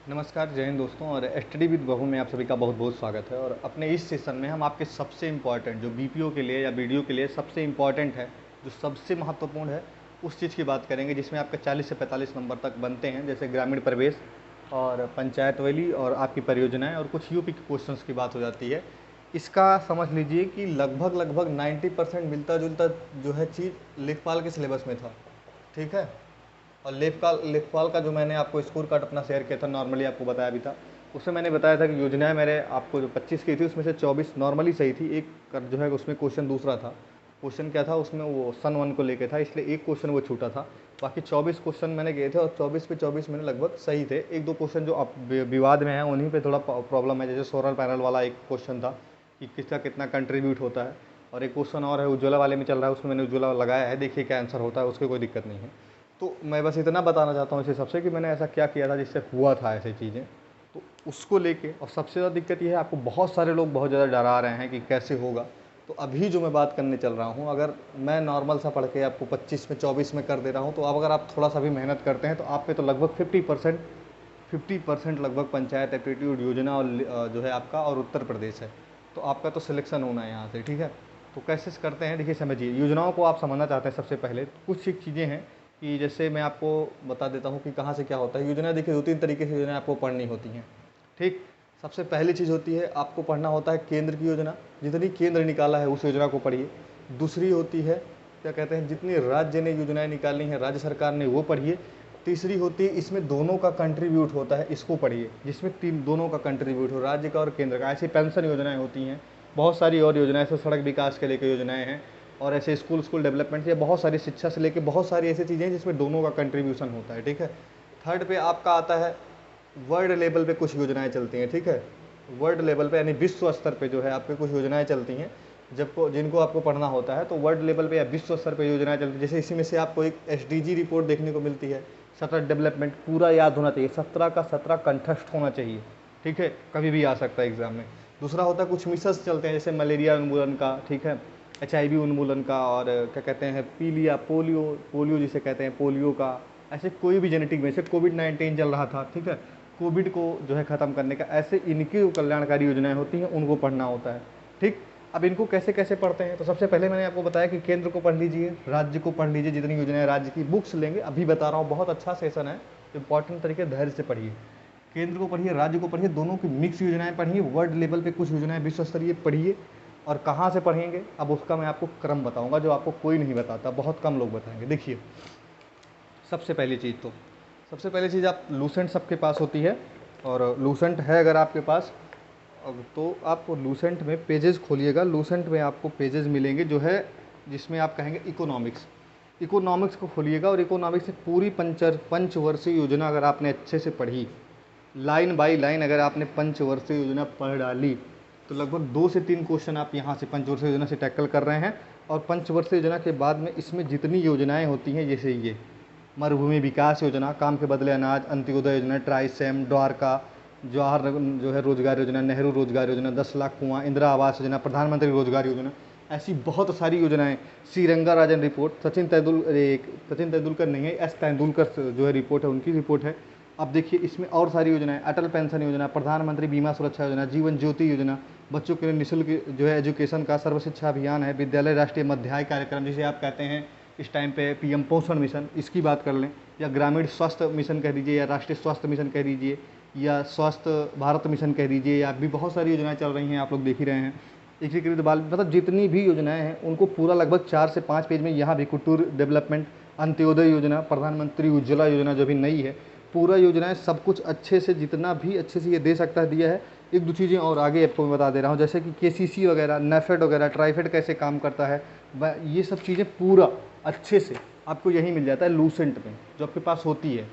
नमस्कार, जय हिंद दोस्तों। और स्टडी विद बहू में आप सभी का बहुत बहुत स्वागत है। और अपने इस सेशन में हम आपके सबसे इम्पॉर्टेंट जो बीपीओ के लिए या वीडियो के लिए सबसे इम्पॉर्टेंट है, जो सबसे महत्वपूर्ण है, उस चीज़ की बात करेंगे जिसमें आपके 40 से 45 नंबर तक बनते हैं, जैसे ग्रामीण प्रवेश और पंचायत वैली और आपकी परियोजनाएं और कुछ यूपी के क्वेश्चंस की बात हो जाती है। इसका समझ लीजिए कि लगभग लगभग 90% मिलता जुलता जो है चीज़ लेखपाल के सिलेबस में था। ठीक है। और लेखपाल का जो मैंने आपको स्कोर कार्ड अपना शेयर किया था, नॉर्मली आपको बताया भी था, उसमें मैंने बताया था कि योजनाएं मेरे आपको जो 25 की थी उसमें से 24 नॉर्मली सही थी। एक जो है उसमें क्वेश्चन दूसरा था। क्वेश्चन क्या था उसमें, वो सन 1 को लेके था, इसलिए एक क्वेश्चन वो छूटा था। बाकी 24 क्वेश्चन मैंने गए थे और 24 पे 24 मैंने लगभग सही थे। एक दो क्वेश्चन जो अब विवाद में है उन्हीं पे थोड़ा प्रॉब्लम है, जैसे सोलर पैनल वाला एक क्वेश्चन था कि किसका कितना कंट्रीब्यूट होता है। और एक क्वेश्चन और है उज्ज्वला वाले में चल रहा है, उसमें मैंने उज्ज्वला लगाया है, देखिए क्या आंसर होता है, उसकी कोई दिक्कत नहीं है। तो मैं बस इतना बताना चाहता हूँ इसे सबसे कि मैंने ऐसा क्या किया था जिससे हुआ था ऐसी चीज़ें। तो उसको लेके, और सबसे ज़्यादा दिक्कत ये है, आपको बहुत सारे लोग बहुत ज़्यादा डरा रहे हैं कि कैसे होगा। तो अभी जो मैं बात करने चल रहा हूँ, अगर मैं नॉर्मल सा पढ़ के आपको 25 में 24 में कर दे रहा हूँ, तो अब अगर आप थोड़ा सा भी मेहनत करते हैं तो आप पे तो लगभग 50% लगभग पंचायत एप्टीट्यूड योजना और जो है आपका और उत्तर प्रदेश है। तो आपका तो सिलेक्शन होना है यहाँ से। ठीक है। तो कैसे करते हैं, देखिए समझिए, योजनाओं को आप समझना चाहते हैं सबसे पहले कुछ एक चीज़ें हैं कि जैसे मैं आपको बता देता हूँ कि कहाँ से क्या होता है। योजना देखिए 2-3 तरीके से योजना आपको पढ़नी होती हैं। ठीक। सबसे पहली चीज़ होती है, आपको पढ़ना होता है केंद्र की योजना, जितनी केंद्र निकाला है उस योजना को पढ़िए। दूसरी होती है क्या कहते हैं, जितनी राज्य ने योजनाएं निकाली हैं राज्य सरकार ने, वो पढ़िए। तीसरी होती है इसमें दोनों का कंट्रीब्यूट होता है, इसको पढ़िए, जिसमें तीन दोनों का कंट्रीब्यूट हो, राज्य का और केंद्र का। ऐसी पेंशन योजनाएं होती हैं, बहुत सारी और योजनाएं, ऐसे सड़क विकास के लेकर योजनाएं हैं, और ऐसे स्कूल डेवलपमेंट, या बहुत सारी शिक्षा से लेकर बहुत सारी ऐसी चीज़ें हैं जिसमें दोनों का कंट्रीब्यूशन होता है। ठीक है। थर्ड पे आपका आता है वर्ल्ड लेवल पे कुछ योजनाएं चलती हैं। ठीक है। वर्ल्ड लेवल पे यानी विश्व स्तर पे जो है आपके कुछ योजनाएं चलती हैं, जब जिनको आपको पढ़ना होता है। तो वर्ल्ड लेवल पे या विश्व स्तर पे योजनाएं चलती हैं, जैसे इसी में से आपको एक एसडीजी रिपोर्ट देखने को मिलती है। 17 डेवलपमेंट पूरा याद होना चाहिए, 17 का 17 कंठस्थ होना चाहिए। ठीक है, कभी भी आ सकता है एग्जाम में। दूसरा होता है कुछ मिशंस चलते हैं, जैसे मलेरिया उन्मूलन का, ठीक है, HIV उन्मूलन का, और क्या कहते हैं पीलिया, पोलियो पोलियो जिसे कहते हैं, पोलियो का। ऐसे कोई भी जेनेटिक में, जैसे कोविड-19 चल रहा था, ठीक है, कोविड को जो है ख़त्म करने का, ऐसे इनकी जो कल्याणकारी योजनाएं होती हैं उनको पढ़ना होता है। ठीक। अब इनको कैसे कैसे पढ़ते हैं, तो सबसे पहले मैंने आपको बताया कि केंद्र को पढ़ लीजिए, राज्य को पढ़ लीजिए, जितनी योजनाएं राज्य की, बुक्स लेंगे, अभी बता रहा हूँ, बहुत अच्छा सेशन है, इंपॉर्टेंट तरीके धैर्य से पढ़िए। केंद्र को पढ़िए, राज्य को पढ़िए, दोनों की मिक्स योजनाएं पढ़िए, वर्ल्ड लेवल पे कुछ योजनाएं विश्व स्तरीय पढ़िए। और कहाँ से पढ़ेंगे, अब उसका मैं आपको क्रम बताऊंगा जो आपको कोई नहीं बताता, बहुत कम लोग बताएंगे। देखिए, सबसे पहली चीज़ तो सबसे पहली चीज़, आप लूसेंट सबके पास होती है, और लूसेंट है अगर आपके पास, तो आप लूसेंट में पेजेस खोलिएगा। लूसेंट में आपको पेजेस मिलेंगे जो है जिसमें आप कहेंगे इकोनॉमिक्स। इकोनॉमिक्स को खोलिएगा, और इकोनॉमिक्स से पूरी पंचवर्षीय योजना अगर आपने अच्छे से पढ़ी, लाइन बाय लाइन अगर आपने पंचवर्षीय योजना पढ़ डाली, तो लगभग 2 से 3 क्वेश्चन आप यहाँ से पंचवर्षीय योजना से टैकल कर रहे हैं। और पंचवर्षीय योजना के बाद में इसमें जितनी योजनाएं होती हैं, जैसे ये मरुभूमि विकास योजना, काम के बदले अनाज, अंत्योदय योजना, ट्राइसेम, द्वारका, जवाहर जो है रोजगार योजना, नेहरू रोजगार योजना, 10 लाख कुआं, इंदिरा आवास योजना, प्रधानमंत्री रोजगार योजना, ऐसी बहुत सारी योजनाएं। श्रीरंगा राजन रिपोर्ट, सचिन तेंदुलकर नहीं है, एस तेंदुलकर जो है रिपोर्ट है, उनकी रिपोर्ट है। अब देखिए इसमें और सारी योजनाएं, अटल पेंशन योजना, प्रधानमंत्री बीमा सुरक्षा योजना, जीवन ज्योति योजना, बच्चों के लिए निःशुल्क जो है एजुकेशन का सर्व शिक्षा अभियान है, विद्यालय राष्ट्रीय मध्याह्न कार्यक्रम जिसे आप कहते हैं इस टाइम पे PM पोषण मिशन, इसकी बात कर लें, या ग्रामीण स्वास्थ्य मिशन कह दीजिए, या राष्ट्रीय स्वास्थ्य मिशन कह दीजिए, या स्वास्थ्य भारत मिशन कह दीजिए, या भी बहुत सारी योजनाएं चल रही हैं, आप लोग देख ही रहे हैं। एकीकृत बाल, मतलब जितनी भी योजनाएं हैं उनको पूरा लगभग 4 से 5 पेज में, यहाँ भी कुटीर डेवलपमेंट, अंत्योदय योजना, प्रधानमंत्री उज्ज्वला योजना जो भी नई है, पूरा योजनाएं सब कुछ अच्छे से, जितना भी अच्छे से ये दे सकता है दिया है। एक दो चीज़ें और आगे आपको मैं बता दे रहा हूँ, जैसे कि KCC वगैरह, नेफेड वगैरह, ट्राइफेड कैसे काम करता है, ये सब चीज़ें पूरा अच्छे से आपको यही मिल जाता है लूसेंट में, जो आपके पास होती है।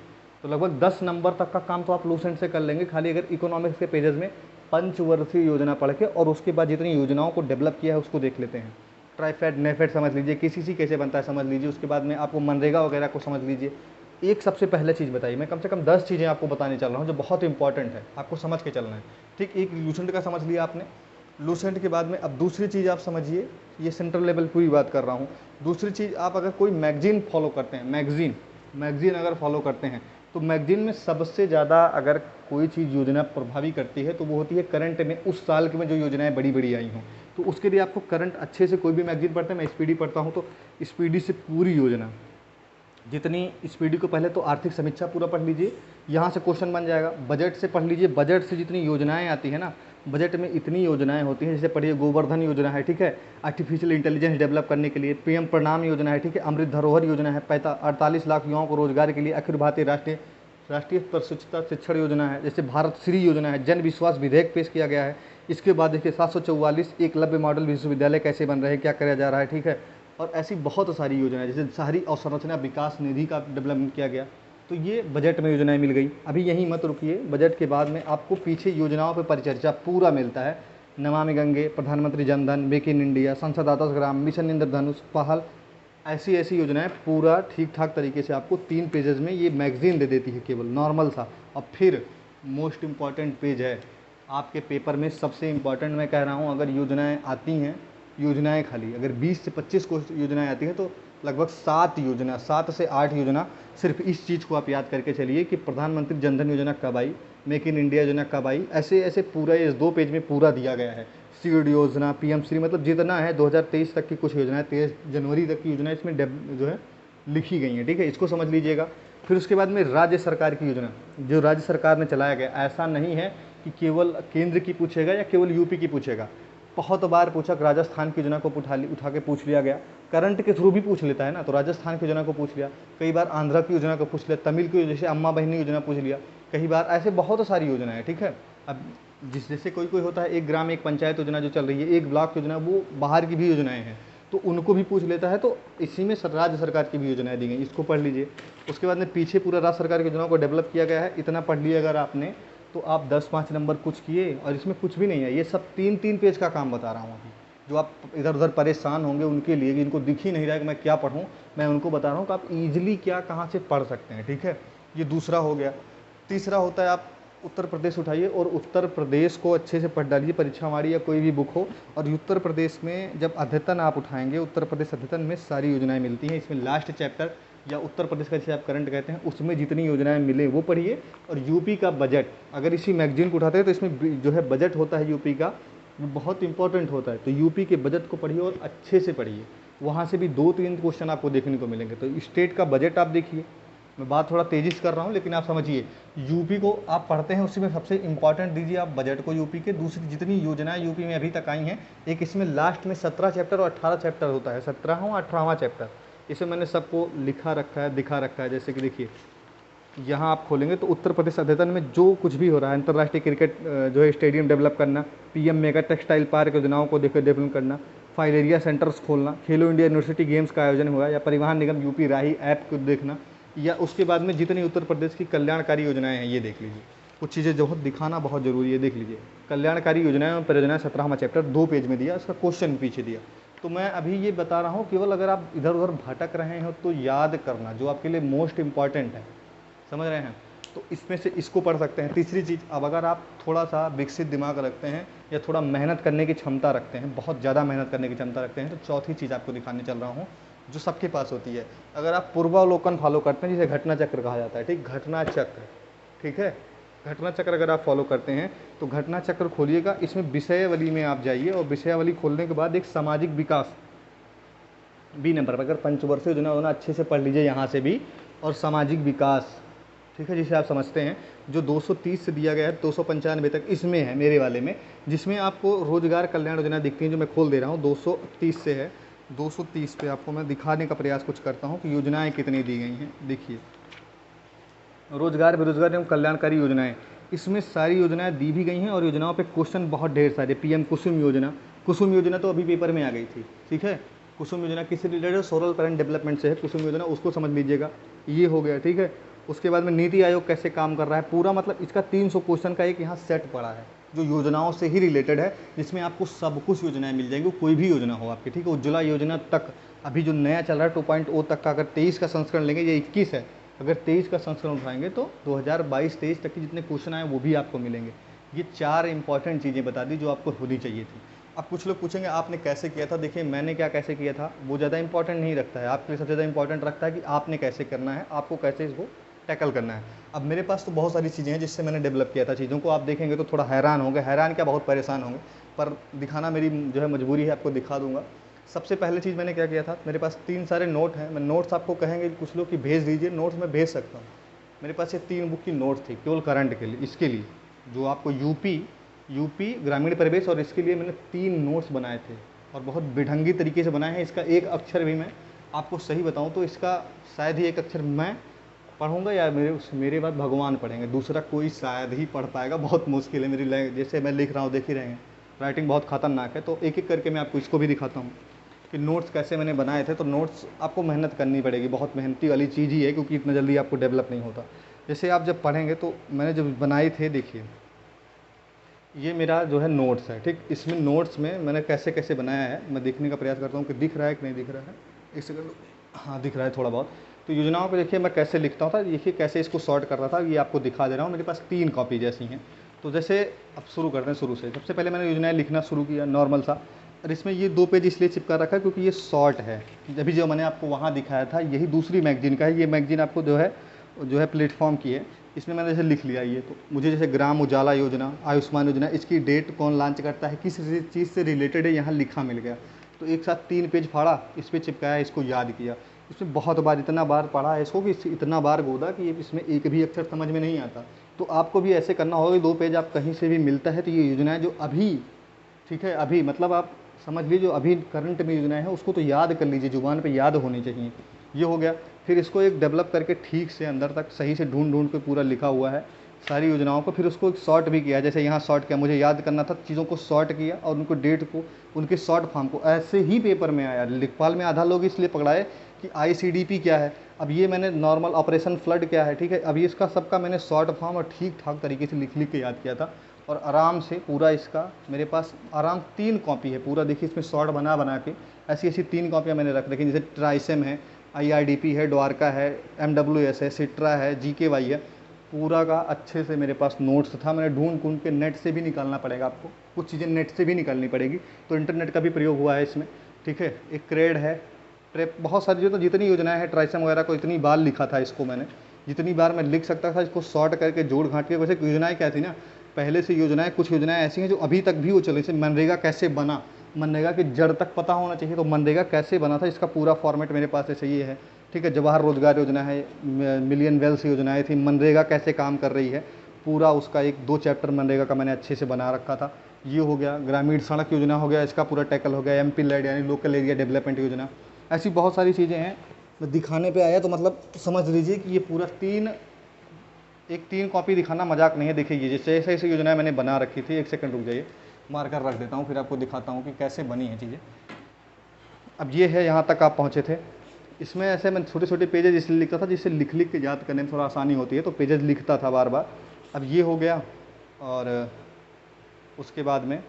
तो लगभग 10 नंबर तक का काम तो आप लूसेंट से कर लेंगे, खाली अगर इकोनॉमिक्स के पेजेस में पंचवर्षीय योजना पढ़ के, और उसके बाद जितनी योजनाओं को डेवलप किया है उसको देख लेते हैं। ट्राइफेड, नेफेड समझ लीजिए, KCC कैसे बनता है समझ लीजिए, उसके बाद में आपको मनरेगा वगैरह को समझ लीजिए। एक सबसे पहले चीज़ बताइए, मैं कम से कम 10 चीज़ें आपको बताने चल रहा हूँ जो बहुत इंपॉर्टेंट है, आपको समझ के चलना है। ठीक, एक लूसेंट का समझ लिया आपने। लूसेंट के बाद में अब दूसरी चीज़ आप समझिए, ये सेंट्रल लेवल पूरी बात कर रहा हूँ। दूसरी चीज़, आप अगर कोई मैगजीन फॉलो करते हैं, मैगजीन अगर फॉलो करते हैं, तो मैगजीन में सबसे ज़्यादा अगर कोई चीज़ योजना प्रभावी करती है तो वो होती है करंट में, उस साल के में जो योजनाएं बड़ी बड़ी आई हों। तो उसके लिए आपको करंट अच्छे से कोई भी मैगजीन पढ़ते हैं, मैं स्पीडी पढ़ता हूँ तो स्पीडी से पूरी योजना, जितनी स्पीडी को पहले तो आर्थिक समीक्षा पूरा पढ़ लीजिए, यहाँ से क्वेश्चन बन जाएगा। बजट से पढ़ लीजिए, बजट से जितनी योजनाएं आती है ना, बजट में इतनी योजनाएं होती हैं, जैसे पढ़िए गोवर्धन योजना है, ठीक है, आर्टिफिशियल इंटेलिजेंस डेवलप करने के लिए, पीएम प्रणाम योजना है, ठीक है, अमृत धरोहर योजना है, 48 लाख युवाओं को रोजगार के लिए, अखिल भारतीय राष्ट्रीय प्रशिक्षुता शिक्षण योजना है, जैसे भारत श्री योजना है, जन विश्वास विधेयक पेश किया गया है। इसके बाद देखिए 744 एकलव्य मॉडल विश्वविद्यालय कैसे बन रहे हैं, क्या किया जा रहा है, ठीक है, और ऐसी बहुत सारी योजनाएं, जैसे शहरी अवसंरचना विकास निधि का डेवलपमेंट किया गया। तो ये बजट में योजनाएं मिल गई। अभी यहीं मत रुकिए, बजट के बाद में आपको पीछे योजनाओं पर परिचर्चा पूरा मिलता है। नमामि गंगे, प्रधानमंत्री जनधन, मेक इन इंडिया, संसद आदर्श ग्राम, मिशन इंद्रधनुष, पहल, ऐसी ऐसी योजनाएं पूरा ठीक ठाक तरीके से आपको 3 पेजेस में ये मैगजीन दे देती है, केवल नॉर्मल सा। और फिर मोस्ट इम्पॉर्टेंट पेज है आपके पेपर में, सबसे इम्पॉर्टेंट मैं कह रहा हूँ, अगर योजनाएं आती हैं, योजनाएं खाली अगर 20 से 25 को योजनाएं आती हैं तो लगभग 7 से 8 योजना सिर्फ इस चीज़ को आप याद करके चलिए कि प्रधानमंत्री जनधन योजना कब आई, मेक इन इंडिया योजना कब आई, ऐसे ऐसे पूरा इस 2 पेज में पूरा दिया गया है। सीड योजना, पीएम श्री, मतलब जितना है 2023 तक की कुछ योजनाएं, 23 जनवरी तक की योजनाएं इसमें जो है लिखी गई हैं, ठीक है, इसको समझ लीजिएगा। फिर उसके बाद में राज्य सरकार की योजना, जो राज्य सरकार ने चलाया गया, ऐसा नहीं है कि केवल केंद्र की पूछेगा या केवल यूपी की पूछेगा, बहुत बार पूछा, राजस्थान की योजना को उठा के पूछ लिया गया, करंट के थ्रू भी पूछ लेता है ना, तो राजस्थान की योजना को पूछ लिया, कई बार आंध्र की योजना को पूछ लिया, तमिल की जैसे अम्मा बहनी योजना पूछ लिया, कई बार ऐसे बहुत सारी योजना है, ठीक है। अब जैसे कोई होता है 1 ग्राम 1 पंचायत योजना जो चल रही है, 1 ब्लॉक योजना, वो बाहर की भी योजनाएं हैं तो उनको भी पूछ लेता है। तो इसी में राज्य सरकार की भी योजनाएं दी गई, इसको पढ़ लीजिए। उसके बाद में पीछे पूरा राज्य सरकार की योजनाओं को डेवलप किया गया है, इतना पढ़ लिया अगर आपने तो आप 10-5 नंबर कुछ किए। और इसमें कुछ भी नहीं है, ये सब 3-3 पेज का काम बता रहा हूँ अभी। जो आप इधर उधर परेशान होंगे उनके लिए, इनको दिख ही नहीं रहा है कि मैं क्या पढ़ूँ, मैं उनको बता रहा हूँ कि आप ईजिली क्या कहाँ से पढ़ सकते हैं, ठीक है। ये दूसरा हो गया। तीसरा होता है आप उत्तर प्रदेश उठाइए और उत्तर प्रदेश को अच्छे से पढ़ डालिए, परीक्षावाड़ी या कोई भी बुक हो। और उत्तर प्रदेश में जब अद्यतन आप उठाएंगे, उत्तर प्रदेश अद्यतन में सारी योजनाएं मिलती हैं। इसमें लास्ट चैप्टर या उत्तर प्रदेश का जिसे आप करंट कहते हैं, उसमें जितनी योजनाएं मिले वो पढ़िए। और यूपी का बजट, अगर इसी मैगजीन को उठाते हैं तो इसमें जो है बजट होता है यूपी का, वो बहुत इंपॉर्टेंट होता है। तो यूपी के बजट को पढ़िए और अच्छे से पढ़िए, वहाँ से भी 2-3 क्वेश्चन आपको देखने को मिलेंगे। तो स्टेट का बजट आप देखिए, मैं बात थोड़ा तेज़ी से कर रहा हूँ लेकिन आप समझिए, यूपी को आप पढ़ते हैं उसी में सबसे इंपॉर्टेंट दीजिए आप बजट को यूपी के। दूसरी जितनी योजनाएं यूपी में अभी तक आई हैं, एक इसमें लास्ट में 17 चैप्टर और 18 चैप्टर होता है, 17वां 18वां चैप्टर, इसे मैंने सबको लिखा रखा है, दिखा रखा है। जैसे कि देखिए यहाँ आप खोलेंगे तो उत्तर प्रदेश अद्यतन में जो कुछ भी हो रहा है, अंतर्राष्ट्रीय क्रिकेट जो है स्टेडियम डेवलप करना, पीएम मेगा टेक्सटाइल पार्क योजनाओं को देखकर डेवलप करना, फाइलेरिया सेंटर्स खोलना, खेलो इंडिया यूनिवर्सिटी गेम्स का आयोजन हुआ, या परिवहन निगम यूपी राही ऐप को देखना, या उसके बाद में जितनी उत्तर प्रदेश की कल्याणकारी योजनाएं हैं ये देख लीजिए। कुछ चीज़ें जो दिखाना बहुत ज़रूरी है, देख लीजिए। कल्याणकारी योजनाएं और परियोजनाएं 17वां चैप्टर 2 पेज में दिया, उसका क्वेश्चन पीछे दिया। तो मैं अभी ये बता रहा हूँ, केवल अगर आप इधर उधर भटक रहे हो तो याद करना जो आपके लिए मोस्ट इंपॉर्टेंट है, समझ रहे हैं। तो इसमें से इसको पढ़ सकते हैं। तीसरी चीज़, अब अगर आप थोड़ा सा विकसित दिमाग रखते हैं या थोड़ा मेहनत करने की क्षमता रखते हैं, बहुत ज़्यादा मेहनत करने की क्षमता रखते हैं, तो चौथी चीज़ आपको दिखाने चल रहा हूँ जो सबके पास होती है। अगर आप पूर्वावलोकन फॉलो करते हैं, जिसे घटना चक्र कहा जाता है, ठीक, घटना चक्र, ठीक है, घटना चक्र अगर आप फॉलो करते हैं तो घटना चक्र खोलिएगा, इसमें विषयावली में आप जाइए और विषयावली खोलने के बाद एक सामाजिक विकास बी नंबर पर, अगर पंचवर्षीय योजना होना अच्छे से पढ़ लीजिए यहाँ से भी, और सामाजिक विकास, ठीक है, जिसे आप समझते हैं, जो 230 से दिया गया है 295 तक इसमें है मेरे वाले में, जिसमें आपको रोजगार कल्याण योजना दिखती है, जो मैं खोल दे रहा हूँ 230 से है। 230 पे आपको मैं दिखाने का प्रयास कुछ करता हूँ कि योजनाएं कितनी दी गई हैं। देखिए, रोजगार बेरोजगार एवं कल्याणकारी योजनाएं, इसमें सारी योजनाएं दी भी गई हैं और योजनाओं पे क्वेश्चन बहुत ढेर सारे। पीएम कुसुम योजना, कुसुम योजना तो अभी पेपर में आ गई थी, ठीक है। कुसुम योजना किससे रिलेटेड है? सोलर पैनल डेवलपमेंट से है कुसुम योजना, उसको समझ लीजिएगा, ये हो गया, ठीक है। उसके बाद में नीति आयोग कैसे काम कर रहा है पूरा, मतलब इसका 300 क्वेश्चन का एक यहाँ सेट पड़ा है जो योजनाओं से ही रिलेटेड है, जिसमें आपको सब कुछ योजनाएं मिल जाएंगी, कोई भी योजना हो आपकी, ठीक है। उज्ज्वला योजना तक अभी जो नया चल रहा है 2.0 तक का, अगर 23 का संस्करण लेंगे, ये 21 है, अगर 23 का संस्करण उठाएंगे तो 2022-23 तक के जितने क्वेश्चन आए वो भी आपको मिलेंगे। ये 4 इंपॉर्टेंट चीज़ें बता दी जो आपको होनी चाहिए थी। अब कुछ लोग पूछेंगे आपने कैसे किया था, देखिए मैंने क्या कैसे किया था वो ज़्यादा इंपॉर्टेंट नहीं रखता है, आपके लिए सबसे ज़्यादा इंपॉर्टेंट रखता है कि आपने कैसे करना है, आपको कैसे इसको टैकल करना है। अब मेरे पास तो बहुत सारी चीज़ें हैं जिससे मैंने डेवलप किया था चीज़ों को, आप देखेंगे तो थोड़ा हैरान होंगे, हैरान क्या बहुत परेशान होंगे, पर दिखाना मेरी जो है मजबूरी है, आपको दिखा दूंगा। सबसे पहले चीज़ मैंने क्या किया था, मेरे पास 3 सारे नोट हैं, मैं नोट्स आपको कहेंगे कुछ लोग कि भेज दीजिए, नोट्स मैं भेज सकता हूँ। मेरे पास ये 3 बुक की नोट्स थी केवल करंट के लिए, इसके लिए जो आपको यूपी ग्रामीण परिवेश और इसके लिए मैंने 3 नोट्स बनाए थे और बहुत बेढंगी तरीके से बनाए हैं। इसका एक अक्षर भी मैं आपको सही बताऊं तो इसका शायद ही एक अक्षर मैं पढ़ूंगा या मेरे बाद भगवान पढ़ेंगे, दूसरा कोई शायद ही पढ़ पाएगा, बहुत मुश्किल है मेरी जैसे मैं लिख रहा हूँ देख ही रहे हैं, राइटिंग बहुत खतरनाक है। तो एक एक करके मैं आपको इसको भी दिखाता हूँ कि नोट्स कैसे मैंने बनाए थे। तो नोट्स आपको मेहनत करनी पड़ेगी, बहुत मेहनती वाली चीज़ ही है, क्योंकि इतना जल्दी आपको डेवलप नहीं होता। जैसे आप जब पढ़ेंगे तो मैंने जब बनाए थे, देखिए ये मेरा जो है नोट्स है, ठीक। इसमें नोट्स में मैंने कैसे कैसे बनाया है मैं देखने का प्रयास करता हूँ कि दिख रहा है कि नहीं दिख रहा है। एक सेकंड, हाँ दिख रहा है थोड़ा बहुत। तो योजनाओं को देखिए मैं कैसे लिखता था, देखिए कैसे इसको सॉर्ट कर रहा था, ये आपको दिखा दे रहा हूँ। मेरे पास 3 कॉपी जैसी हैं। तो जैसे अब शुरू करते हैं शुरू से। सबसे पहले मैंने योजनाएं लिखना शुरू किया नॉर्मल सा, और इसमें ये 2 पेज इसलिए चिपका रखा है क्योंकि ये शॉर्ट है। अभी जो मैंने आपको वहाँ दिखाया था यही दूसरी मैगजीन का है, ये मैगजीन आपको जो है प्लेटफॉर्म की है। इसमें मैंने जैसे लिख लिया ये, तो मुझे जैसे ग्राम उजाला योजना, आयुष्मान योजना, इसकी डेट कौन लॉन्च करता है, किस चीज़ से रिलेटेड है, यहाँ लिखा मिल गया। तो एक साथ 3 पेज फाड़ा, इस पर चिपकाया, इसको याद किया। इसमें बहुत बार, इतना बार पढ़ा है इसको कि इतना बार गोदा कि इसमें एक भी अक्षर समझ में नहीं आता। तो आपको भी ऐसे करना होगा कि 2 पेज आप कहीं से भी मिलता है तो ये योजनाएं जो अभी, ठीक है, अभी मतलब आप समझ लीजिए जो अभी करंट में योजनाएं हैं उसको तो याद कर लीजिए, जुबान पे याद होनी चाहिए। ये हो गया। फिर इसको एक डेवलप करके ठीक से अंदर तक सही से ढूंढ ढूंढ के पूरा लिखा हुआ है सारी योजनाओं को। फिर उसको एक शॉर्ट भी किया, जैसे यहाँ शॉर्ट किया, मुझे याद करना था, चीज़ों को शॉर्ट किया और उनको डेट को, उनके शॉर्ट फॉर्म को ऐसे ही पेपर में आया। लेखपाल में आधा लोग इसलिए पकड़ाए कि ICDP क्या है, अब ये मैंने नॉर्मल ऑपरेशन फ्लड क्या है, ठीक है। अब ये इसका सबका मैंने शॉर्ट फॉर्म और ठीक ठाक तरीके से लिख के याद किया था, और आराम से पूरा इसका मेरे पास आराम 3 कॉपी है पूरा। देखिए इसमें शॉर्ट बना बना के ऐसी ऐसी 3 कॉपियाँ मैंने रख रखी, जैसे ट्राइसेम है, IRDP है, द्वारका है, MWS है, सिट्रा है, GKY है, पूरा का अच्छे से मेरे पास नोट्स था। मैंने ढूंढ के नेट से भी निकालना पड़ेगा आपको, कुछ चीज़ें नेट से भी निकालनी पड़ेगी, तो इंटरनेट का भी प्रयोग हुआ है इसमें, ठीक है। एक क्रेड है, ट्रेप, बहुत सारी जो तो जितनी योजनाएं हैं, ट्राइसम वगैरह को इतनी बार लिखा था इसको मैंने, जितनी बार मैं लिख सकता था इसको शॉर्ट करके जोड़ घाट के। वैसे योजनाएं क्या थी ना, पहले से योजनाएं, कुछ योजनाएं ऐसी हैं जो अभी तक भी वो चले, जैसे मनरेगा कैसे बना, मनरेगा की जड़ तक पता होना चाहिए। तो मनरेगा कैसे बना था इसका पूरा फॉर्मेट मेरे पास ऐसे ये है, ठीक है। जवाहर रोजगार योजना है, मिलियन वेल्स योजनाएं थी, मनरेगा कैसे काम कर रही है, पूरा उसका 1-2 चैप्टर मनरेगा का मैंने अच्छे से बना रखा था। ये हो गया। ग्रामीण सड़क योजना हो गया, इसका पूरा टैकल हो गया। MP लेड यानी लोकल एरिया डेवलपमेंट योजना, ऐसी बहुत सारी चीज़ें हैं। मैं दिखाने पे आया तो मतलब समझ लीजिए कि ये पूरा 3 कॉपी दिखाना मजाक नहीं है। देखिए ये जैसे ऐसे ऐसी योजनाएं मैंने बना रखी थी। एक सेकंड रुक जाइए, मार्कर रख देता हूँ, फिर आपको दिखाता हूँ कि कैसे बनी है चीज़ें। अब ये है, यहाँ तक आप पहुँचे थे। इसमें ऐसे मैं छोटे छोटे पेजेज इसलिए लिखता था जिससे लिख लिख के याद करने में थोड़ा आसानी होती है, तो पेजेज लिखता था बार बार। अब ये हो गया, और उसके बाद में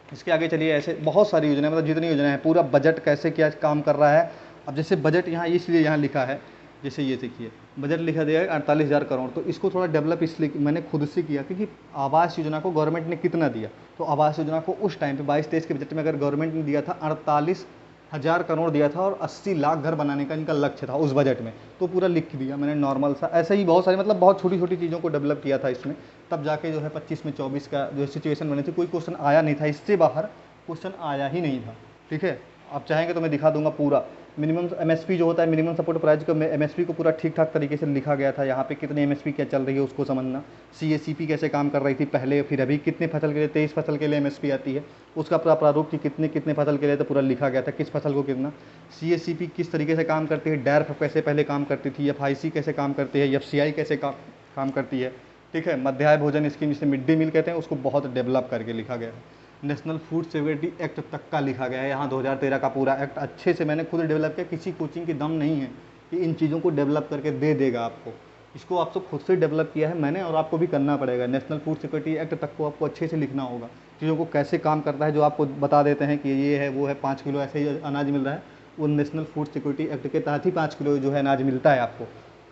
इसके आगे चलिए, ऐसे बहुत सारी योजनाएं, मतलब जितनी योजनाएं हैं, पूरा बजट कैसे क्या काम कर रहा है। अब जैसे बजट यहाँ इसलिए यहाँ लिखा है, जैसे ये देखिए बजट लिखा दिया है 48,000 करोड़। तो इसको थोड़ा डेवलप इसलिए मैंने खुद से किया क्योंकि आवास योजना को गवर्नमेंट ने कितना दिया, तो आवास योजना को उस टाइम पे 22-23 के बजट में अगर गवर्नमेंट ने दिया था 48,000 करोड़ दिया था, और 80 लाख घर बनाने का इनका लक्ष्य था उस बजट में। तो पूरा लिख दिया मैंने नॉर्मल सा। ऐसे ही बहुत सारी, मतलब बहुत छोटी छोटी चीज़ों को डेवलप किया था इसमें। तब जाके जो है 25 में 24 का जो सिचुएशन बनी थी, कोई क्वेश्चन आया नहीं था, इससे बाहर क्वेश्चन आया ही नहीं था, ठीक है। आप चाहेंगे तो मैं दिखा दूंगा पूरा। मिनिमम MSP जो होता है, मिनिमम सपोर्ट प्राइस को, MSP को पूरा ठीक ठाक तरीके से लिखा गया था। यहाँ पे कितने MSP क्या चल रही है उसको समझना, CACP कैसे काम कर रही थी पहले, फिर अभी कितने फसल के लिए, 23 फसल के लिए MSP आती है, उसका पूरा प्रारूप कि कितने कितने फसल के लिए तो पूरा लिखा गया था, किस फसल को कितना। CACP किस तरीके से काम करती है, DARF कैसे पहले काम करती थी, FIC कैसे काम करती है, FCI कैसे काम करती है, ठीक है। मध्याह्न भोजन स्कीम जिसे मिड डे मील कहते हैं, उसको बहुत डेवलप करके लिखा गया है। नेशनल फूड सिक्योरिटी एक्ट तक का लिखा गया है यहाँ, 2013 का पूरा एक्ट अच्छे से मैंने खुद डेवलप किया। किसी कोचिंग की दम नहीं है कि इन चीज़ों को डेवलप करके दे देगा आपको, इसको आपको खुद से डेवलप किया है मैंने, और आपको भी करना पड़ेगा। नेशनल फूड सिक्योरिटी एक्ट तक को आपको अच्छे से लिखना होगा, चीज़ों को कैसे काम करता है, जो आपको बता देते हैं कि ये है वो है, 5 किलो ऐसे ही अनाज मिल रहा है, वो नेशनल फूड सिक्योरिटी एक्ट के तहत ही 5 किलो जो है अनाज मिलता है आपको,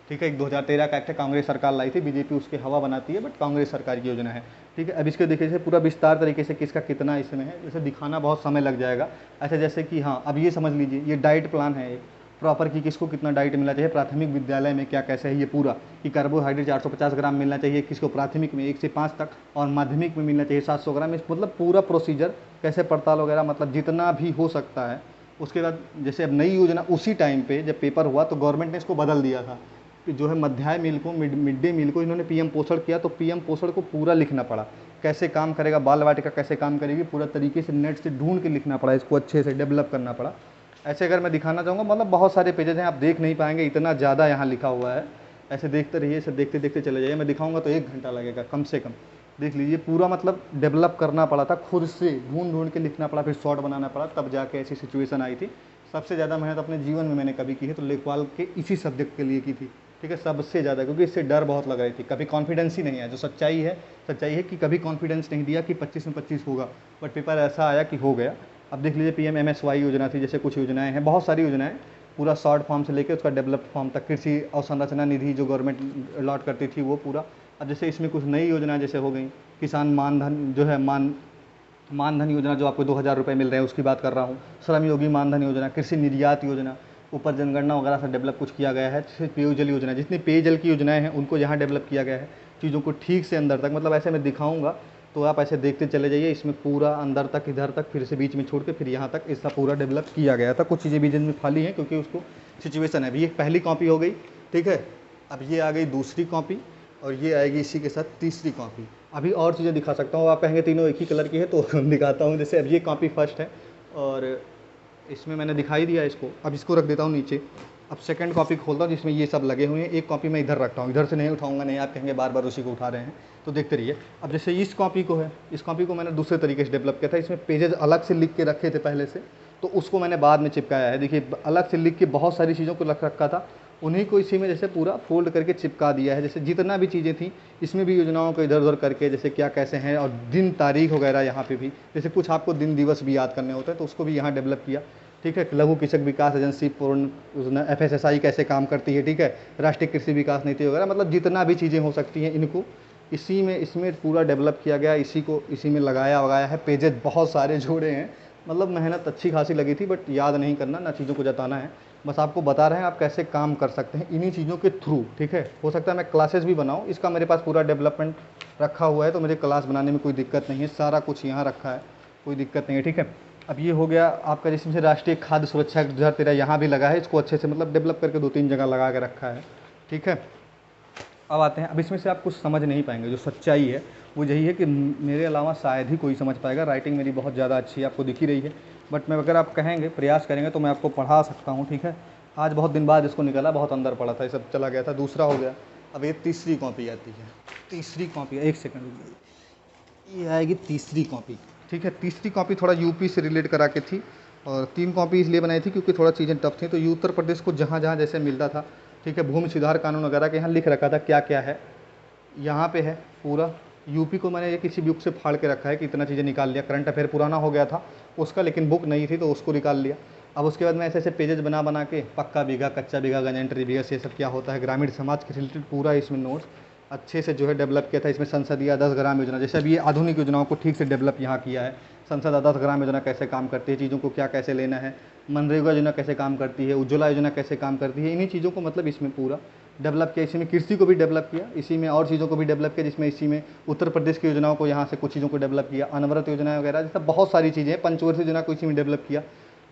ठीक है। एक 2013 का एक्ट है, कांग्रेस सरकार लाई थी, बीजेपी उसकी हवा बनाती है, बट कांग्रेस सरकार की योजना है, ठीक है। अब इसको देखिए जैसे पूरा विस्तार तरीके से किसका कितना इसमें है, जैसे दिखाना बहुत समय लग जाएगा। अच्छा जैसे कि हाँ, अब ये समझ लीजिए, ये डाइट प्लान है, प्रॉपर कि किसको कितना डाइट मिलना चाहिए, प्राथमिक विद्यालय में क्या कैसे है ये पूरा, कि कार्बोहाइड्रेट 450 ग्राम मिलना चाहिए किसको प्राथमिक में 1 से 5 तक, और माध्यमिक में मिलना चाहिए 700 ग्राम। इस मतलब पूरा प्रोसीजर कैसे पड़ताल वगैरह, मतलब जितना भी हो सकता है। उसके बाद जैसे अब नई योजना उसी टाइम पे जब पेपर हुआ तो गवर्नमेंट ने इसको बदल दिया था कि जो है मध्याह्न मील को मिड डे मील को इन्होंने पीएम पोषण किया, तो पीएम पोषण को पूरा लिखना पड़ा, कैसे काम करेगा, बाल वाटिका कैसे काम करेगी, पूरा तरीके से नेट से ढूंढ के लिखना पड़ा, इसको अच्छे से डेवलप करना पड़ा। ऐसे अगर मैं दिखाना चाहूँगा, मतलब बहुत सारे पेजेज हैं, आप देख नहीं पाएंगे, इतना ज़्यादा यहाँ लिखा हुआ है। ऐसे देखते रहिए, इसे देखते देखते चले जाइए, मैं दिखाऊंगा तो 1 घंटा लगेगा कम से कम। देख लीजिए पूरा मतलब डेवलप करना पड़ा था, खुद से ढूंढ ढूंढ के लिखना पड़ा, फिर शॉर्ट बनाना पड़ा, तब जाके ऐसी सिचुएशन आई थी। सबसे ज़्यादा मेहनत अपने जीवन में मैंने कभी की है तो लेखपाल के इसी सब्जेक्ट के लिए की थी, ठीक है, सबसे ज़्यादा, क्योंकि इससे डर बहुत लग रही थी, कभी कॉन्फिडेंस ही नहीं आया। जो सच्चाई है कि कभी कॉन्फिडेंस नहीं दिया कि 25 में 25 होगा, बट पेपर ऐसा आया कि हो गया। अब देख लीजिए PMMSY योजना थी, जैसे कुछ योजनाएं हैं, बहुत सारी योजनाएं, पूरा शॉर्ट फॉर्म से लेकर उसका डेवलप्ड फॉर्म तक, कृषि अवसंरचना निधि जो गवर्नमेंट अलॉट करती थी वो पूरा। अब जैसे इसमें कुछ नई योजना जैसे हो गई, किसान मानधन जो है मानधन योजना जो आपको 2000 रुपये मिल रहे हैं उसकी बात कर रहा हूँ, श्रम योगी मानधन योजना, कृषि निर्यात योजना, ऊपर जनगणना वगैरह से डेवलप कुछ किया गया है। जैसे पेयजल योजना, जितनी पेयजल की योजनाएं हैं उनको यहाँ डेवलप किया गया है, चीज़ों को ठीक से अंदर तक, मतलब ऐसे मैं दिखाऊंगा तो आप ऐसे देखते चले जाइए, इसमें पूरा अंदर तक, इधर तक, फिर से बीच में छोड़ के फिर यहाँ तक इसका पूरा डेवलप किया गया था। कुछ चीज़ें बीच में खाली हैं क्योंकि उसको सिचुएशन है। अभी ये पहली कॉपी हो गई, ठीक है, अब ये आ गई दूसरी कॉपी, और ये आएगी इसी के साथ तीसरी कॉपी। अभी और चीज़ें दिखा सकता हूँ, आप कहेंगे तीनों एक ही कलर की है तो दिखाता हूँ। जैसे अब ये कॉपी फर्स्ट है और इसमें मैंने दिखाई दिया इसको, अब इसको रख देता हूँ नीचे। अब सेकंड कॉपी खोलता हूँ जिसमें ये सब लगे हुए हैं, एक कॉपी मैं इधर रखता हूँ, इधर से नहीं उठाऊंगा, नहीं आप कहेंगे बार बार उसी को उठा रहे हैं, तो देखते रहिए। अब जैसे इस कॉपी को है, इस कॉपी को मैंने दूसरे तरीके से डेवलप किया था, इसमें पेजेस अलग से लिख के रखे थे पहले से, तो उसको मैंने बाद में चिपकाया है। देखिए अलग से लिख के बहुत सारी चीज़ों को रख रखा था, उन्हीं को इसी में जैसे पूरा फोल्ड करके चिपका दिया है। जैसे जितना भी चीज़ें थी इसमें भी योजनाओं को इधर उधर करके, जैसे क्या कैसे हैं, और दिन तारीख वगैरह यहाँ पे भी, जैसे कुछ आपको दिन दिवस भी याद करने होते हैं तो उसको भी यहाँ डेवलप किया, ठीक है। लघु कृषक विकास एजेंसी पूर्ण योजना, FSSI कैसे काम करती है, ठीक है, राष्ट्रीय कृषि विकास नीति वगैरह, मतलब जितना भी चीज़ें हो सकती हैं इनको इसमें पूरा डेवलप किया गया, इसी में लगाया वगाया है। पेजेज बहुत सारे जोड़े हैं, मतलब मेहनत अच्छी खासी लगी थी, बट याद नहीं करना ना, चीज़ों को जताना है, बस आपको बता रहे हैं आप कैसे काम कर सकते हैं इन्हीं चीज़ों के थ्रू, ठीक है। हो सकता है मैं क्लासेस भी बनाऊँ, इसका मेरे पास पूरा डेवलपमेंट रखा हुआ है, तो मुझे क्लास बनाने में कोई दिक्कत नहीं है, सारा कुछ यहाँ रखा है, कोई दिक्कत नहीं है, ठीक है। अब ये हो गया आपका, जिसमें से राष्ट्रीय खाद्य सुरक्षा 2013 यहाँ भी लगा है, इसको अच्छे से मतलब डेवलप करके 2-3 जगह लगा के रखा है, ठीक है। अब आते हैं, अब इसमें से आप कुछ समझ नहीं पाएंगे, जो सच्चाई है वो यही है कि मेरे अलावा शायद ही कोई समझ पाएगा। राइटिंग मेरी बहुत ज़्यादा अच्छी है, आपको दिख ही रही है, बट मैं अगर आप कहेंगे प्रयास करेंगे तो मैं आपको पढ़ा सकता हूँ, ठीक है। आज बहुत दिन बाद इसको निकाला, बहुत अंदर पड़ा था, ये सब चला गया था, दूसरा हो गया। अब ये तीसरी कॉपी आती है, तीसरी कॉपी, 1 सेकंड, ये आएगी तीसरी कॉपी, ठीक है। तीसरी कॉपी थोड़ा यूपी से रिलेट करा के थी, और 3 कॉपी इसलिए बनाई थी क्योंकि थोड़ा चीज़ें टफ थी, तो ये उत्तर प्रदेश को जहाँ जहाँ जैसे मिलता था, ठीक है, भूमि सुधार कानून वगैरह के यहाँ लिख रखा था क्या क्या है, यहाँ पे है पूरा। यूपी को मैंने ये किसी बुक से फाड़ के रखा है कि इतना चीज़ें निकाल लिया, करंट अफेयर पुराना हो गया था उसका, लेकिन बुक नहीं थी तो उसको निकाल लिया। अब उसके बाद मैं ऐसे ऐसे पेजेज बना बना के, पक्का बीघा, कच्चा बीघा, गजेंट्री बीघा, ये सब क्या होता है, ग्रामीण समाज के रिलेटेड पूरा इसमें नोट्स अच्छे से जो है डेवलप किया था। इसमें संसदीय 10 ग्राम योजना, जैसे अभी ये आधुनिक योजनाओं को ठीक से डेवलप यहाँ किया है। संसद 10 ग्राम योजना कैसे काम करती है, चीज़ों को क्या कैसे लेना है, मनरेगा योजना कैसे काम करती है, उज्ज्वला योजना कैसे काम करती है, इन्हीं चीज़ों को मतलब इसमें पूरा डेवलप किया। इसी में कृषि को भी डेवलप किया, इसी में और चीज़ों को भी डेवलप किया, जिसमें इसी में उत्तर प्रदेश की योजनाओं को यहाँ से कुछ चीज़ों को डेवलप किया, अनवरत योजना वगैरह, जैसा बहुत सारी चीज़ें हैं, पंचवर्षीय योजना को इसी में डेवलप किया,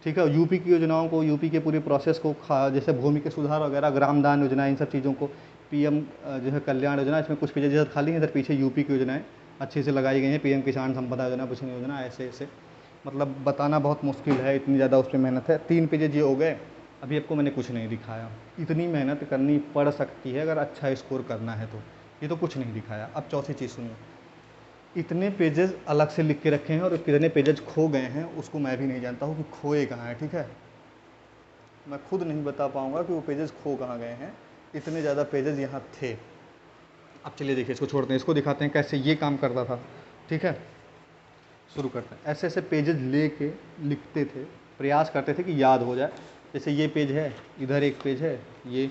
ठीक है। यूपी की योजनाओं को, यूपी के पूरे प्रोसेस को, जैसे भूमि के सुधार वगैरह, ग्राम दान योजना, इन सब चीज़ों को, PM जो है कल्याण योजना, इसमें कुछ पेजेज जैसे खाली हैं, इधर पीछे यूपी की योजनाएं अच्छे से लगाई गई हैं, PM किसान संपदा योजना, पोषण योजना, ऐसे ऐसे, मतलब बताना बहुत मुश्किल है, इतनी ज़्यादा उस पर मेहनत है। 3 पेजेज ये हो गए। अभी आपको मैंने कुछ नहीं दिखाया, इतनी मेहनत करनी पड़ सकती है अगर अच्छा स्कोर करना है तो, ये तो कुछ नहीं दिखाया। अब चौथी चीज़ सुनिए, इतने पेजेस अलग से लिख के रखे हैं और कितने पेजेस खो गए हैं उसको मैं भी नहीं जानता हूँ कि खोए कहाँ हैं, ठीक है। मैं खुद नहीं बता पाऊँगा कि वो पेजेस खो कहाँ गए हैं, इतने ज़्यादा पेजेस यहाँ थे। अब चलिए देखिए, इसको छोड़ते हैं, इसको दिखाते हैं कैसे ये काम करता था, ठीक है। शुरू करते हैं, ऐसे ऐसे पेजेस ले के लिखते थे, प्रयास करते थे कि याद हो जाए। जैसे ये पेज है, इधर एक पेज है, ये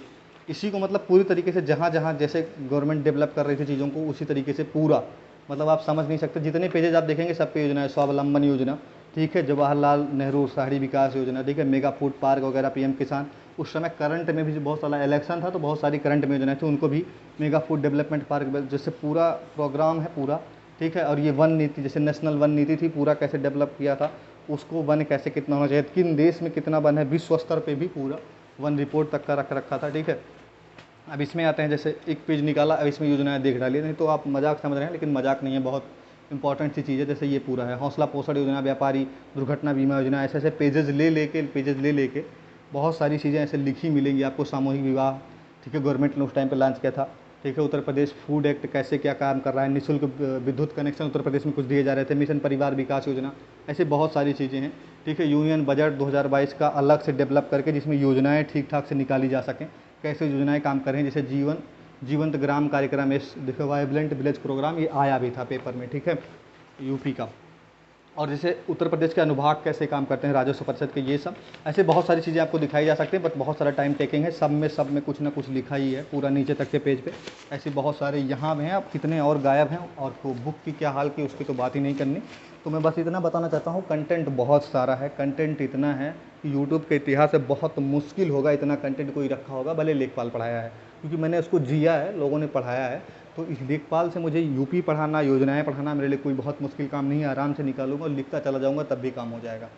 इसी को मतलब पूरी तरीके से जहाँ जहाँ जैसे गवर्नमेंट डेवलप कर रही थी चीज़ों को, उसी तरीके से पूरा, मतलब आप समझ नहीं सकते, जितने पेजेज आप देखेंगे सब पे योजना है। स्वावलंबन योजना, ठीक है, जवाहरलाल नेहरू शहरी विकास योजना, ठीक है, मेगा फूड पार्क वगैरह, PM किसान, उस समय करंट में भी बहुत सारा इलेक्शन था, तो बहुत सारी करंट में योजनाएं थी, उनको भी मेगा फूड डेवलपमेंट पार्क जैसे पूरा प्रोग्राम है पूरा, ठीक है। और ये वन नीति, जैसे नेशनल वन नीति थी, पूरा कैसे डेवलप किया था उसको, वन कैसे कितना होना चाहिए, किन देश में कितना वन है, विश्व स्तर पे भी पूरा वन रिपोर्ट तक का रख रखा था, ठीक है। अब इसमें आते हैं, जैसे एक पेज निकाला, अब इसमें योजनाएं देख डालिए, नहीं तो आप मजाक समझ रहे हैं, लेकिन मजाक नहीं है, बहुत इंपॉर्टेंट सी चीज़ है। जैसे ये पूरा है हौसला पोषण योजना, व्यापारी दुर्घटना बीमा योजना, ऐसे ऐसे पेजेस ले लेके बहुत सारी चीज़ें ऐसे लिखी मिलेंगी आपको। सामूहिक विवाह, ठीक है, गवर्नमेंट ने उस टाइम पे लॉन्च किया था, ठीक है। उत्तर प्रदेश फूड एक्ट कैसे क्या काम कर रहा है, निःशुल्क विद्युत कनेक्शन उत्तर प्रदेश में कुछ दिए जा रहे थे, मिशन परिवार विकास योजना, ऐसे बहुत सारी चीज़ें हैं, ठीक है। यूनियन बजट 2022 का अलग से डेवलप करके, जिसमें योजनाएं ठीक ठाक से निकाली जा सकें, कैसे योजनाएं काम कर रही हैं, जैसे जीवंत ग्राम कार्यक्रम, इस देखो वाइब्रेंट विलेज प्रोग्राम, ये आया भी था पेपर में, ठीक है, यूपी का। और जैसे उत्तर प्रदेश के अनुभाग कैसे काम करते हैं, राजस्व परिषद के, ये सब ऐसे बहुत सारी चीज़ें आपको दिखाई जा सकती है, बट बहुत सारा टाइम टेकिंग है। सब में कुछ ना कुछ लिखा ही है पूरा नीचे तक के पेज पे। ऐसे बहुत सारे यहाँ में हैं, अब कितने और गायब हैं, और तो बुक की क्या हाल की उसकी तो बात ही नहीं करनी। तो मैं बस इतना बताना चाहता हूँ, कंटेंट बहुत सारा है, कंटेंट इतना है कि यूट्यूब के इतिहास से बहुत मुश्किल होगा इतना कंटेंट कोई रखा होगा, भले लेखपाल पढ़ाया है, क्योंकि मैंने उसको जिया है, लोगों ने पढ़ाया है। तो इस लेखपाल से मुझे यूपी पढ़ाना, योजनाएं पढ़ाना मेरे लिए कोई बहुत मुश्किल काम नहीं है, आराम से निकालूंगा और लिखता चला जाऊंगा, तब भी काम हो जाएगा।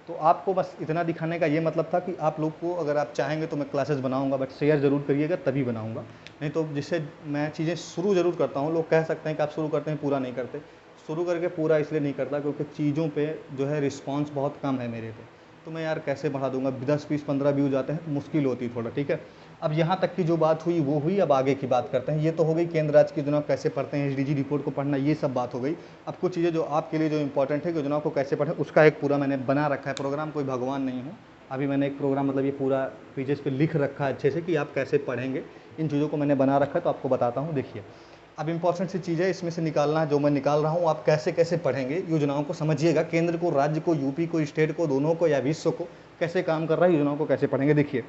तो आपको बस इतना दिखाने का ये मतलब था कि आप लोग को, अगर आप चाहेंगे तो मैं क्लासेस बनाऊंगा, बट शेयर ज़रूर करिएगा, तभी बनाऊंगा। नहीं तो जिससे मैं चीज़ें शुरू ज़रूर करता हूँ, लोग कह सकते हैं कि आप शुरू करते हैं पूरा नहीं करते। शुरू करके पूरा इसलिए नहीं करता क्योंकि चीज़ों पे जो है रिस्पांस बहुत कम है मेरे पे, तो मैं यार कैसे बढ़ा दूंगा, 10 20 15 व्यूज़ आते हैं तो मुश्किल होती है थोड़ा, ठीक है। अब यहाँ तक की जो बात हुई वो हुई, अब आगे की बात करते हैं। ये तो हो गई केंद्र राज्य की योजनाओं कैसे पढ़ते हैं, एसडीजी रिपोर्ट को पढ़ना, ये सब बात हो गई। अब कुछ चीज़ें जो आपके लिए जो इंपॉर्टेंट है, योजनाओं को कैसे पढ़ें, उसका एक पूरा मैंने बना रखा है प्रोग्राम, कोई भगवान नहीं हूँ। अभी मैंने एक प्रोग्राम, मतलब ये पूरा पेजेस पे लिख रखा है अच्छे से कि आप कैसे पढ़ेंगे, इन चीज़ों को मैंने बना रखा है, तो आपको बताता हूँ। देखिए, अब इंपॉर्टेंट सी चीज़ है, इसमें से निकालना है जो मैं निकाल रहा हूँ, आप कैसे कैसे पढ़ेंगे योजनाओं को, समझिएगा। केंद्र को, राज्य को, यूपी को, स्टेट को, दोनों को या विश्व को कैसे काम कर रहा है, योजनाओं को कैसे पढ़ेंगे। देखिए,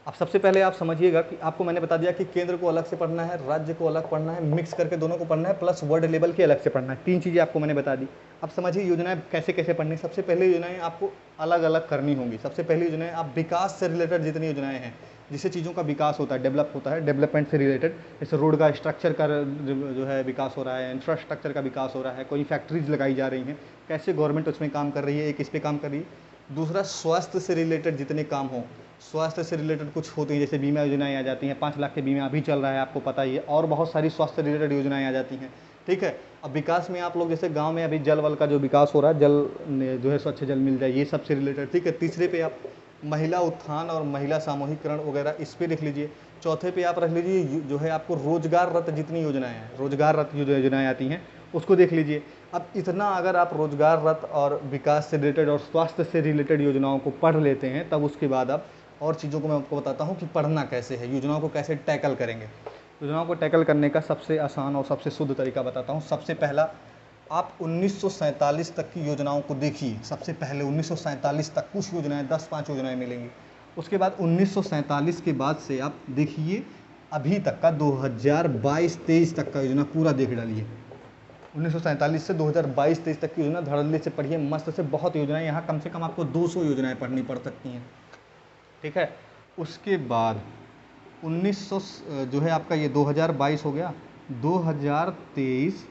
अब सबसे पहले आप समझिएगा कि आपको मैंने बता दिया कि केंद्र को अलग से पढ़ना है, राज्य को अलग पढ़ना है, मिक्स करके दोनों को पढ़ना है, प्लस वर्ड लेवल की अलग से पढ़ना है। 3 चीज़ें आपको मैंने बता दी। अब समझिए योजनाएं कैसे कैसे पढ़नी। सबसे पहले योजनाएं आपको अलग अलग करनी होंगी। सबसे पहली योजनाएं आप विकास से रिलेटेड जितनी योजनाएं हैं, जिससे चीज़ों का विकास होता है, डेवलप होता है, डेवलपमेंट से रिलेटेड, जैसे रोड का स्ट्रक्चर का जो है विकास हो रहा है, इंफ्रास्ट्रक्चर का विकास हो रहा है, कोई फैक्ट्रीज लगाई जा रही हैं, कैसे गवर्नमेंट उसमें काम कर रही है, एक इस पर काम कर रही है। दूसरा, स्वास्थ्य से रिलेटेड जितने काम हो, स्वास्थ्य से रिलेटेड कुछ होती हैं, जैसे बीमा योजनाएं आ जाती हैं, 5 लाख के बीमा अभी चल रहा है, आपको पता ही है, और बहुत सारी स्वास्थ्य रिलेटेड योजनाएं आ जाती हैं, ठीक है। अब विकास में आप लोग, जैसे गांव में अभी जल वल का जो विकास हो रहा है, जल जो है स्वच्छ जल मिल जाए, ये सबसे रिलेटेड, ठीक है। तीसरे पे आप महिला उत्थान और महिला सामूहिकरण वगैरह, इस पे लिख लीजिए। चौथे पे आप रख लीजिए जो है आपको रोजगार रत जितनी योजनाएं हैं, रोजगार रत जो योजनाएं आती हैं उसको देख लीजिए। अब इतना अगर आप रोजगार रत और विकास से रिलेटेड और स्वास्थ्य से रिलेटेड योजनाओं को पढ़ लेते हैं, तब उसके बाद आप और चीज़ों को मैं आपको बताता हूँ कि पढ़ना कैसे है, योजनाओं को कैसे टैकल करेंगे। योजनाओं को टैकल करने का सबसे आसान और सबसे शुद्ध तरीका बताता हूँ। सबसे पहला, आप 1947 तक की योजनाओं को देखिए। सबसे पहले 1947 तक कुछ योजनाएं, 10-5 योजनाएं मिलेंगी। उसके बाद 1947 के बाद से आप देखिए अभी तक का 2022-23 तक का योजना पूरा देख डालिए। 1947 से 2022-23 तक की योजना धड़ल्ले से पढ़िए, मस्त से। बहुत योजनाएं, यहाँ कम से कम आपको 200 योजनाएं पढ़नी पड़ सकती हैं, ठीक है। उसके बाद 1900 जो है आपका ये 2022 हो गया, 2023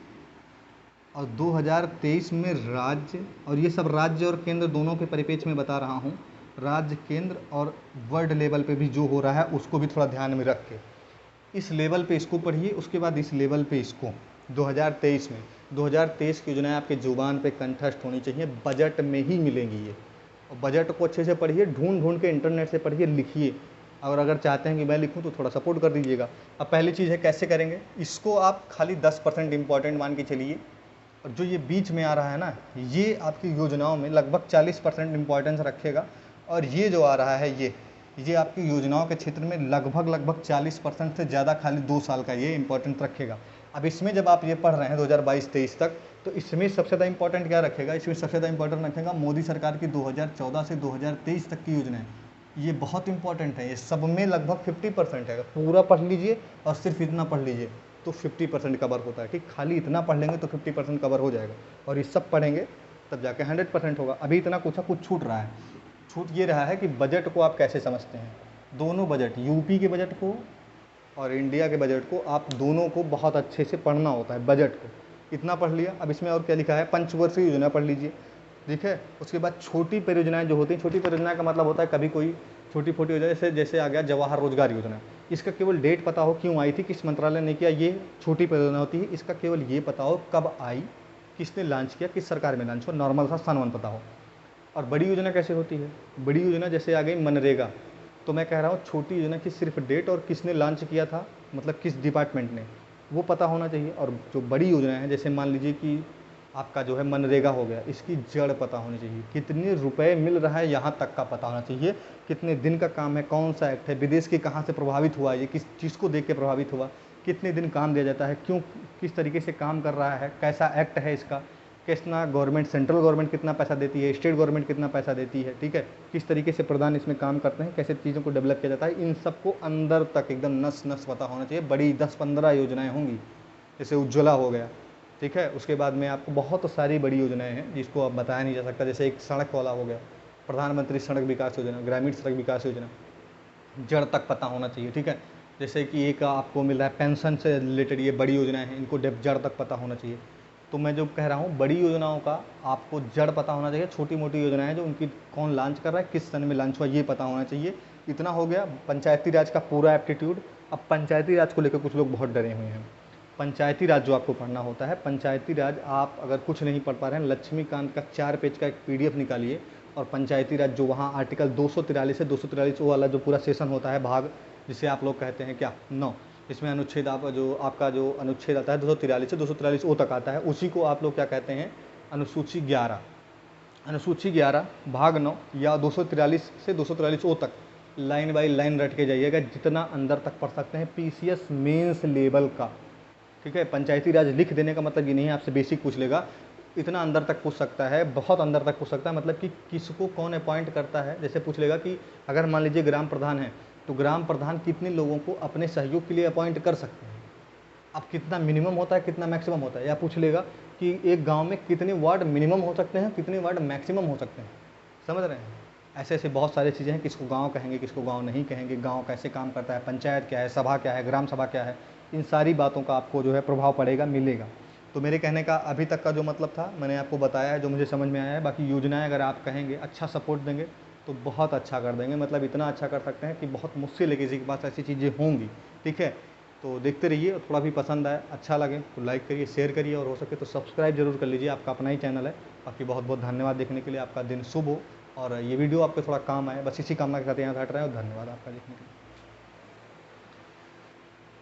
और 2023 में राज्य, और ये सब राज्य और केंद्र दोनों के परिप्रेक्ष्य में बता रहा हूँ, राज्य, केंद्र और वर्ल्ड लेवल पे भी जो हो रहा है उसको भी थोड़ा ध्यान में रख के इस लेवल पे इसको पढ़िए। उसके बाद इस लेवल पे इसको 2023 में 2023 की योजनाएं आपके जुबान पे कंठस्थ होनी चाहिए, बजट में ही मिलेंगी ये। और बजट को अच्छे से पढ़िए, ढूंढ ढूंढ के इंटरनेट से पढ़िए, लिखिए। और अगर चाहते हैं कि मैं लिखूं तो थोड़ा सपोर्ट कर दीजिएगा। अब पहली चीज़ है कैसे करेंगे, इसको आप खाली 10% इंपॉर्टेंट मान के चलिए, और जो ये बीच में आ रहा है ना, ये आपकी योजनाओं में लगभग 40% इंपॉर्टेंस रखेगा। और ये जो आ रहा है ये आपकी योजनाओं के क्षेत्र में लगभग 40% से ज़्यादा खाली 2 साल का ये इंपॉर्टेंट रखेगा। अब इसमें जब आप ये पढ़ रहे हैं 2022-23 तक, तो इसमें सबसे ज़्यादा इंपॉर्टेंट क्या रखेगा, इसमें सबसे ज़्यादा इंपॉर्टेंट रखेगा मोदी सरकार की 2014 से 2023 तक की योजनाएं। ये बहुत इंपॉर्टेंट है, ये सब में लगभग 50% है। पूरा पढ़ लीजिए और सिर्फ इतना पढ़ लीजिए तो 50% कवर होता है, ठीक। खाली इतना पढ़ लेंगे तो 50% कवर हो जाएगा, और ये सब पढ़ेंगे तब जाके 100% होगा। अभी इतना कुछ छूट रहा है। छूट ये रहा है कि बजट को आप कैसे समझते हैं। दोनों बजट, यूपी के बजट को और इंडिया के बजट को, आप दोनों को बहुत अच्छे से पढ़ना होता है। बजट को इतना पढ़ लिया, अब इसमें और क्या लिखा है, पंचवर्षीय योजना पढ़ लीजिए, ठीक है। उसके बाद छोटी परियोजनाएं जो होती हैं, छोटी परियोजना का मतलब होता है कभी कोई छोटी छोटी योजना, जैसे जैसे आ गया जवाहर रोजगार योजना, इसका केवल डेट पता हो, क्यों आई थी, किस मंत्रालय ने किया, ये छोटी परियोजना होती है। इसका केवल ये पता हो कब आई, किसने लॉन्च किया, किस सरकार में लॉन्च हो, नॉर्मल सा सामान पता हो। और बड़ी योजना कैसे होती है, बड़ी योजना जैसे आ गई मनरेगा, तो मैं कह रहा हूँ छोटी योजना की सिर्फ डेट और किसने लॉन्च किया था, मतलब किस डिपार्टमेंट ने, वो पता होना चाहिए। और जो बड़ी योजना है, जैसे मान लीजिए कि आपका जो है मनरेगा हो गया, इसकी जड़ पता होनी चाहिए, कितने रुपए मिल रहा है यहाँ तक का पता होना चाहिए, कितने दिन का काम है, कौन सा एक्ट है, विदेश के कहाँ से प्रभावित हुआ, ये किस चीज़ को देख के प्रभावित हुआ, कितने दिन काम दिया जाता है, क्यों, किस तरीके से काम कर रहा है, कैसा एक्ट है इसका, कितना गवर्नमेंट, सेंट्रल गवर्नमेंट कितना पैसा देती है, स्टेट गवर्नमेंट कितना पैसा देती है, ठीक है, किस तरीके से प्रधान इसमें काम करते हैं, कैसे चीज़ों को डेवलप किया जाता है, इन सबको अंदर तक एकदम नस नस पता होना चाहिए। बड़ी 10-15 योजनाएं होंगी, जैसे उज्ज्वला हो गया, ठीक है। उसके बाद में आपको बहुत सारी बड़ी योजनाएं हैं जिसको अब बताया नहीं जा सकता, जैसे एक सड़क वाला हो गया, प्रधानमंत्री सड़क विकास योजना, ग्रामीण सड़क विकास योजना, जड़ तक पता होना चाहिए, ठीक है। जैसे कि एक आपको मिल रहा है पेंशन से रिलेटेड, ये बड़ी योजनाएं हैं, इनको जड़ तक पता होना चाहिए। तो मैं जो कह रहा हूँ, बड़ी योजनाओं का आपको जड़ पता होना चाहिए, छोटी मोटी योजनाएं जो उनकी कौन लॉन्च कर रहा है, किस सन में लॉन्च हुआ, ये पता होना चाहिए। इतना हो गया पंचायती राज का पूरा एप्टीट्यूड। अब पंचायती राज को लेकर कुछ लोग बहुत डरे हुए हैं। पंचायती राज जो आपको पढ़ना होता है, पंचायती राज आप अगर कुछ नहीं पढ़ पा रहे हैं, लक्ष्मीकांत का 4 पेज का एक PDF निकालिए, और पंचायती राज जो वहाँ आर्टिकल 243 से 243 वो वाला जो पूरा सेशन होता है, भाग जिसे आप लोग कहते हैं क्या 9, इसमें अनुच्छेद आप जो आपका जो अनुच्छेद आता है 243 से 243 ओ तक आता है, उसी को आप लोग क्या कहते हैं, अनुसूची 11, अनुसूची 11 भाग 9 या 243 से 243 ओ तक लाइन बाई लाइन रट के जाइएगा, जितना अंदर तक पढ़ सकते हैं, PCS मेंस लेवल का, ठीक है। पंचायती राज लिख देने का मतलब ये नहीं है आपसे बेसिक पूछ लेगा, इतना अंदर तक पूछ सकता है, बहुत अंदर तक पूछ सकता है, मतलब कि किसको कौन अपॉइंट करता है। जैसे पूछ लेगा कि अगर मान लीजिए ग्राम प्रधान है, तो ग्राम प्रधान कितने लोगों को अपने सहयोग के लिए अपॉइंट कर सकते हैं, अब कितना मिनिमम होता है, कितना मैक्सिमम होता है। या पूछ लेगा कि एक गांव में कितने वार्ड मिनिमम हो सकते हैं, कितने वार्ड मैक्सिमम हो सकते हैं, समझ रहे हैं। ऐसे ऐसे बहुत सारी चीज़ें हैं, किसको गांव कहेंगे, किसको गांव नहीं कहेंगे, गांव कैसे काम करता है, पंचायत क्या है, सभा क्या है, ग्राम सभा क्या है, इन सारी बातों का आपको जो है प्रभाव पड़ेगा, मिलेगा। तो मेरे कहने का अभी तक का जो मतलब था मैंने आपको बताया है, जो मुझे समझ में आया है। बाकी योजनाएं अगर आप कहेंगे, अच्छा सपोर्ट देंगे तो बहुत अच्छा कर देंगे, मतलब इतना अच्छा कर सकते हैं कि बहुत मुश्किल है किसी के पास ऐसी चीज़ें होंगी, ठीक है। तो देखते रहिए, और थोड़ा भी पसंद आए, अच्छा लगे तो लाइक करिए, शेयर करिए, और हो सके तो सब्सक्राइब जरूर कर लीजिए, आपका अपना ही चैनल है। बाकी बहुत बहुत धन्यवाद देखने के लिए, आपका दिन शुभ हो, और ये वीडियो आपको थोड़ा काम आए, बस इसी कामना के साथ यहाँ से हट रहे हैं, और धन्यवाद आपका देखने के लिए।